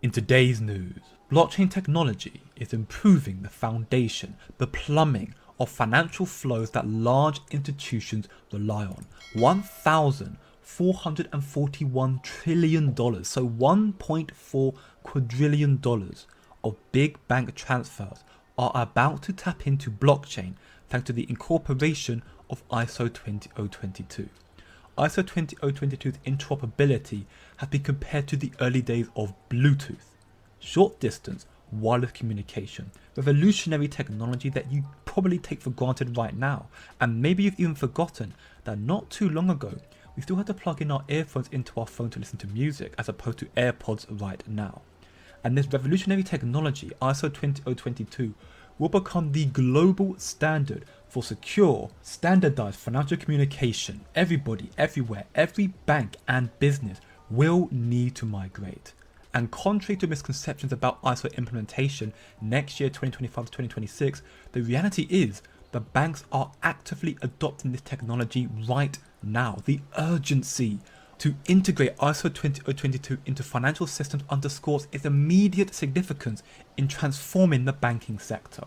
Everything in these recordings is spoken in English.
In today's news, blockchain technology is improving the foundation, the plumbing of financial flows that large institutions rely on. $1,441 trillion, so $1.4 quadrillion of big bank transfers are about to tap into blockchain thanks to the incorporation of ISO 20022. ISO 20022's interoperability has been compared to the early days of Bluetooth, short distance wireless communication, revolutionary technology that you probably take for granted right now, and maybe you've even forgotten that not too long ago we still had to plug in our earphones into our phone to listen to music as opposed to AirPods right now. And this revolutionary technology, ISO 20022, will become the global standard for secure, standardized financial communication. Everybody, everywhere, every bank and business will need to migrate. And contrary to misconceptions about ISO implementation next year, 2025 to 2026, the reality is the banks are actively adopting this technology right now. The urgency to integrate ISO 20022 into financial systems underscores its immediate significance in transforming the banking sector.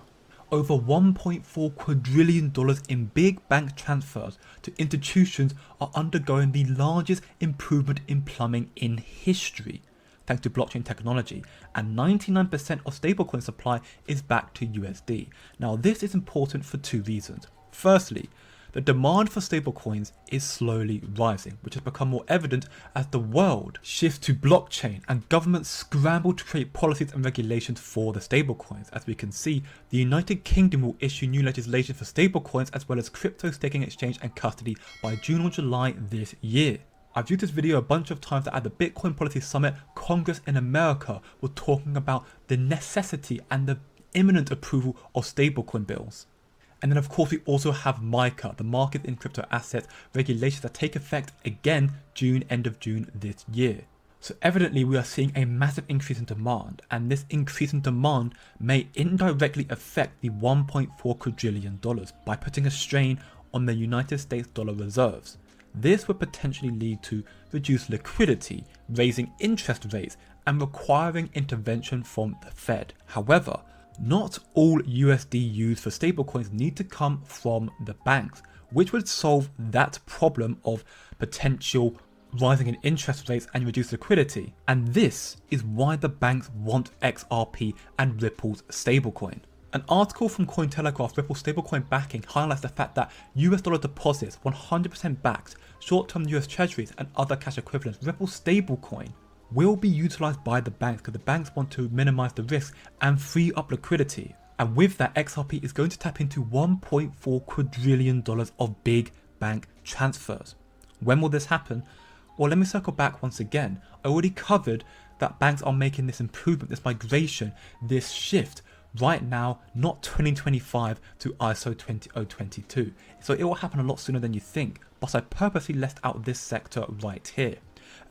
Over $1.4 quadrillion in big bank transfers to institutions are undergoing the largest improvement in plumbing in history, thanks to blockchain technology, and 99% of stablecoin supply is backed to USD. Now, this is important for two reasons. Firstly, the demand for stablecoins is slowly rising, which has become more evident as the world shifts to blockchain and governments scramble to create policies and regulations for the stablecoins. As we can see, the United Kingdom will issue new legislation for stablecoins as well as crypto staking exchange and custody by June or July this year. I've viewed this video a bunch of times that at the Bitcoin Policy Summit, Congress in America were talking about the necessity and the imminent approval of stablecoin bills. And then of course we also have MiCA, the Market in Crypto Assets regulations that take effect again end of June this year. So evidently we are seeing a massive increase in demand, and this increase in demand may indirectly affect the $1.4 quadrillion by putting a strain on the United States dollar reserves. This would potentially lead to reduced liquidity, raising interest rates, and requiring intervention from the Fed. However, not all USD used for stablecoins need to come from the banks, which would solve that problem of potential rising in interest rates and reduced liquidity. And this is why the banks want XRP and Ripple's stablecoin. An article from Cointelegraph, Ripple stablecoin backing, highlights the fact that US dollar deposits, 100% backed, short-term US treasuries and other cash equivalents, Ripple stablecoin will be utilized by the banks because the banks want to minimize the risk and free up liquidity. And with that, XRP is going to tap into $1.4 quadrillion of big bank transfers. When will this happen? Well, let me circle back once again. I already covered that banks are making this improvement, this migration, this shift right now, not 2025 to ISO 20022. So it will happen a lot sooner than you think, but I purposely left out this sector right here.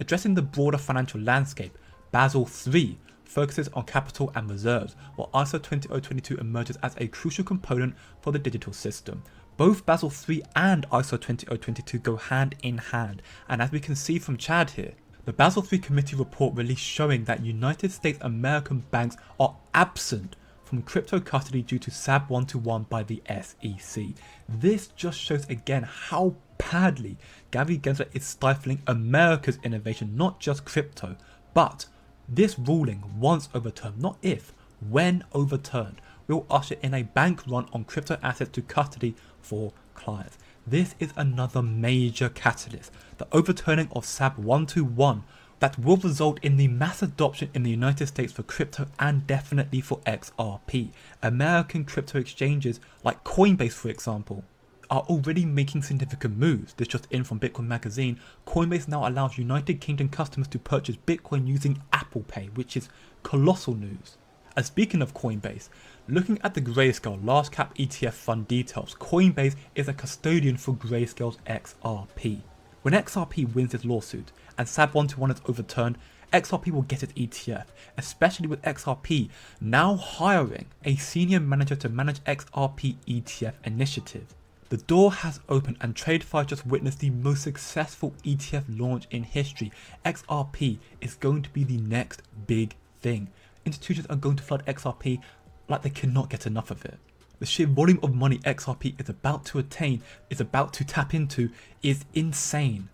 Addressing the broader financial landscape, Basel III focuses on capital and reserves, while ISO 20022 emerges as a crucial component for the digital system. Both Basel III and ISO 20022 go hand in hand, and as we can see from Chad here, the Basel III committee report released showing that United States American banks are absent from crypto custody due to SAB 121 by the SEC. This just shows again how badly Gary Gensler is stifling America's innovation, not just crypto. But this ruling, once overturned, not if, when overturned, will usher in a bank run on crypto assets to custody for clients. This is another major catalyst, the overturning of SAB 121, that will result in the mass adoption in the United States for crypto and definitely for XRP. American crypto exchanges like Coinbase, for example, are already making significant moves. This just in from Bitcoin Magazine. Coinbase now allows United Kingdom customers to purchase Bitcoin using Apple Pay, which is colossal news. And speaking of Coinbase, looking at the Grayscale large cap ETF fund details, Coinbase is a custodian for Grayscale's XRP. When XRP wins its lawsuit and SAB 121 is overturned, XRP will get its ETF, especially with XRP now hiring a senior manager to manage XRP ETF initiative. The door has opened and TradeFi just witnessed the most successful ETF launch in history. XRP is going to be the next big thing. Institutions are going to flood XRP like they cannot get enough of it. The sheer volume of money XRP is about to attain, is about to tap into, is insane.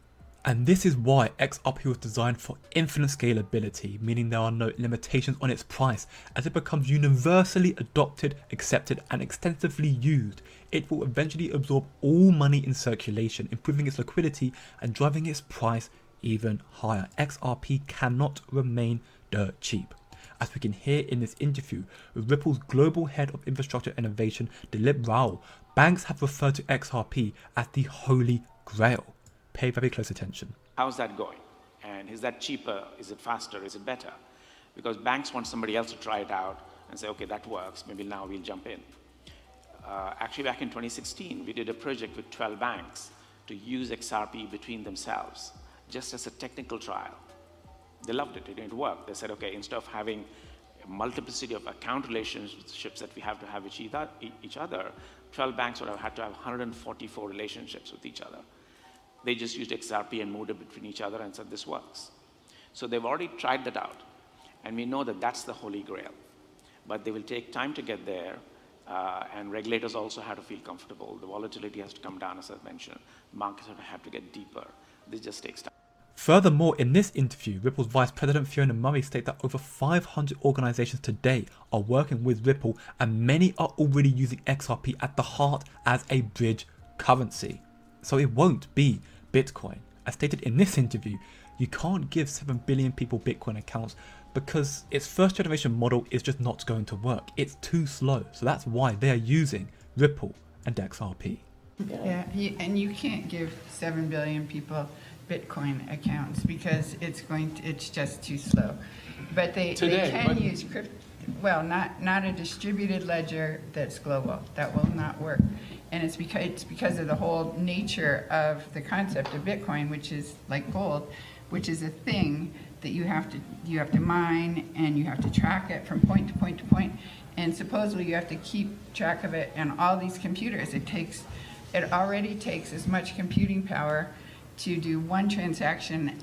And this is why XRP was designed for infinite scalability, meaning there are no limitations on its price. As it becomes universally adopted, accepted, and extensively used, it will eventually absorb all money in circulation, improving its liquidity and driving its price even higher. XRP cannot remain dirt cheap. As we can hear in this interview with Ripple's global head of infrastructure innovation, Dilip Rao, banks have referred to XRP as the holy grail. Pay very close attention. How's that going? And is that cheaper? Is it faster? Is it better? Because banks want somebody else to try it out and say, okay, that works. Maybe now we'll jump in. Actually, back in 2016, we did a project with 12 banks to use XRP between themselves, just as a technical trial. They loved it. It didn't work. They said, okay, instead of having a multiplicity of account relationships that we have to have with each other, 12 banks would have had to have 144 relationships with each other. They just used XRP and moved it between each other and said, this works. So they've already tried that out. And we know that that's the holy grail. But they will take time to get there. And regulators also have to feel comfortable. The volatility has to come down, as I've mentioned. Markets have to get deeper. This just takes time. Furthermore, in this interview, Ripple's Vice President Fiona Murray states that over 500 organizations today are working with Ripple, and many are already using XRP at the heart as a bridge currency. So it won't be Bitcoin. As stated in this interview, you can't give 7 billion people Bitcoin accounts because its first generation model is just not going to work. It's too slow. So that's why they are using Ripple and XRP. Yeah, and you can't give 7 billion people Bitcoin accounts because it's just too slow. But they can use crypto. Well, not a distributed ledger that's global. That will not work. And it's because of the whole nature of the concept of Bitcoin, which is like gold, which is a thing that you have to mine, and you have to track it from point to point to point, and supposedly you have to keep track of it. And all these computers, it already takes as much computing power to do one transaction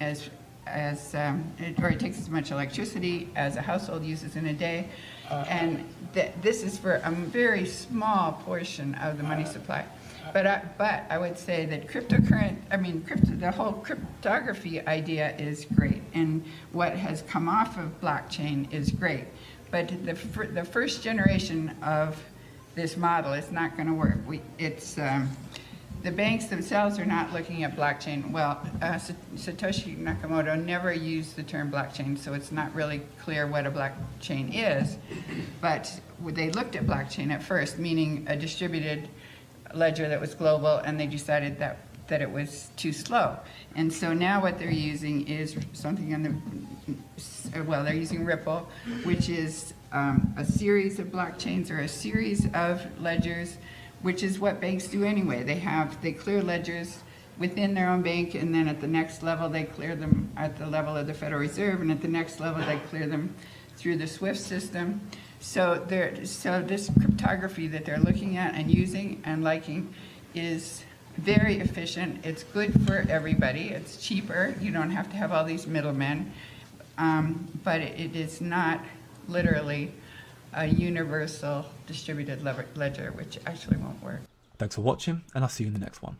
or it takes as much electricity as a household uses in a day, and this is for a very small portion of the money supply. But I would say that the whole cryptography idea is great, and what has come off of blockchain is great. But the first generation of this model is not going to work. The banks themselves are not looking at blockchain. Well, Satoshi Nakamoto never used the term blockchain, so it's not really clear what a blockchain is. But they looked at blockchain at first, meaning a distributed ledger that was global, and they decided that it was too slow. And so now what they're using is something they're using Ripple, which is a series of blockchains or a series of ledgers, which is what banks do anyway. They clear ledgers within their own bank, and then at the next level they clear them at the level of the Federal Reserve, and at the next level they clear them through the SWIFT system. So this cryptography that they're looking at and using and liking is very efficient. It's good for everybody. It's cheaper. You don't have to have all these middlemen. But it is not literally a universal distributed ledger, which actually won't work. Thanks for watching, and I'll see you in the next one.